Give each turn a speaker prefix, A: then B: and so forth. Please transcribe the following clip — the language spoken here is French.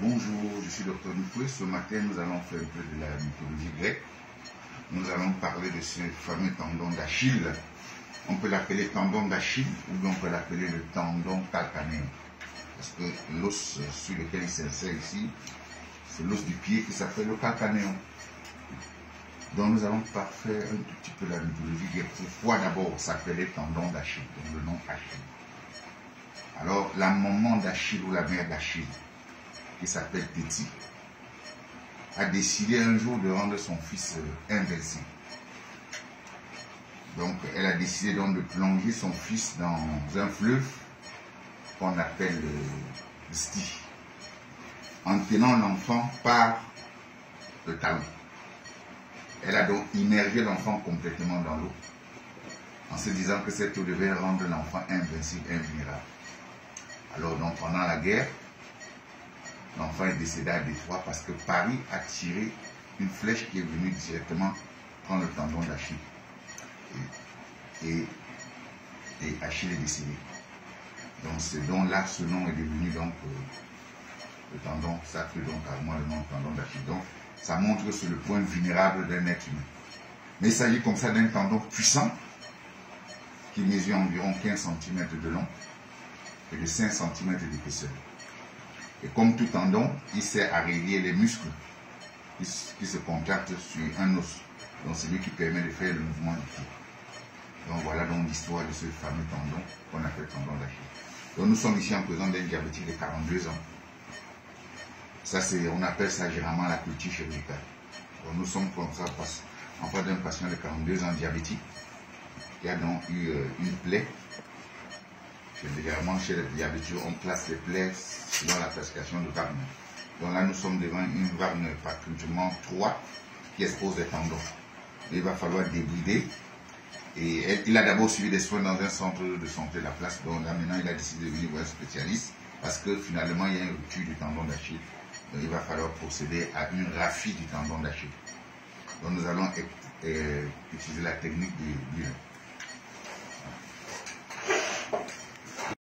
A: Bonjour, je suis Dr Nupoué. Ce matin, nous allons faire un peu de la mythologie grecque. Nous allons parler de ce fameux tendon d'Achille. On peut l'appeler tendon d'Achille ou bien on peut l'appeler le tendon calcanéen. Parce que l'os sur lequel il s'insère ici, c'est l'os du pied qui s'appelle le calcanéon. Donc nous allons faire un tout petit peu la mythologie grecque. Pourquoi d'abord s'appelait tendon d'Achille, donc le nom Achille. Alors la maman d'Achille ou la mère d'Achille, qui s'appelle Thétis, a décidé un jour de rendre son fils invincible. Donc elle a décidé donc de plonger son fils dans un fleuve qu'on appelle le Styx, en tenant l'enfant par le talon. Elle a donc immergé l'enfant complètement dans l'eau, en se disant que cette eau devait rendre l'enfant invincible, invulnérable. Alors donc pendant la guerre, l'enfant est décédé à Détroit parce que Paris a tiré une flèche qui est venue directement prendre le tendon d'Achille. Et Achille est décédé. Donc c'est donc là ce nom est devenu donc le tendon, ça fait donc carrément le nom de tendon d'Achille. Donc ça montre que c'est le point vulnérable d'un être humain. Mais il s'agit comme ça d'un tendon puissant qui mesure environ 15 cm de long et de 5 cm d'épaisseur. Et comme tout tendon, il sert à relier les muscles qui se contractent sur un os. Donc c'est lui qui permet de faire le mouvement du pied. Donc voilà donc l'histoire de ce fameux tendon qu'on appelle tendon d'Achille. Donc nous sommes ici en présence d'un diabétique de 42 ans. Ça on appelle ça généralement la culture chirurgicale. Donc nous sommes comme ça en face d'un patient de 42 ans diabétique qui a donc eu une plaie. Généralement, chez les diabétiques, on classe les plaies selon la classification de Wagner. Donc là, nous sommes devant une Wagner particulièrement 3 qui expose les tendons. Il va falloir débrider. Et il a d'abord suivi des soins dans un centre de santé de la place. Donc là, maintenant, il a décidé de venir voir un spécialiste parce que finalement, il y a une rupture du tendon d'Achille. Donc il va falloir procéder à une raphie du tendon d'Achille. Donc nous allons utiliser la technique du bilan.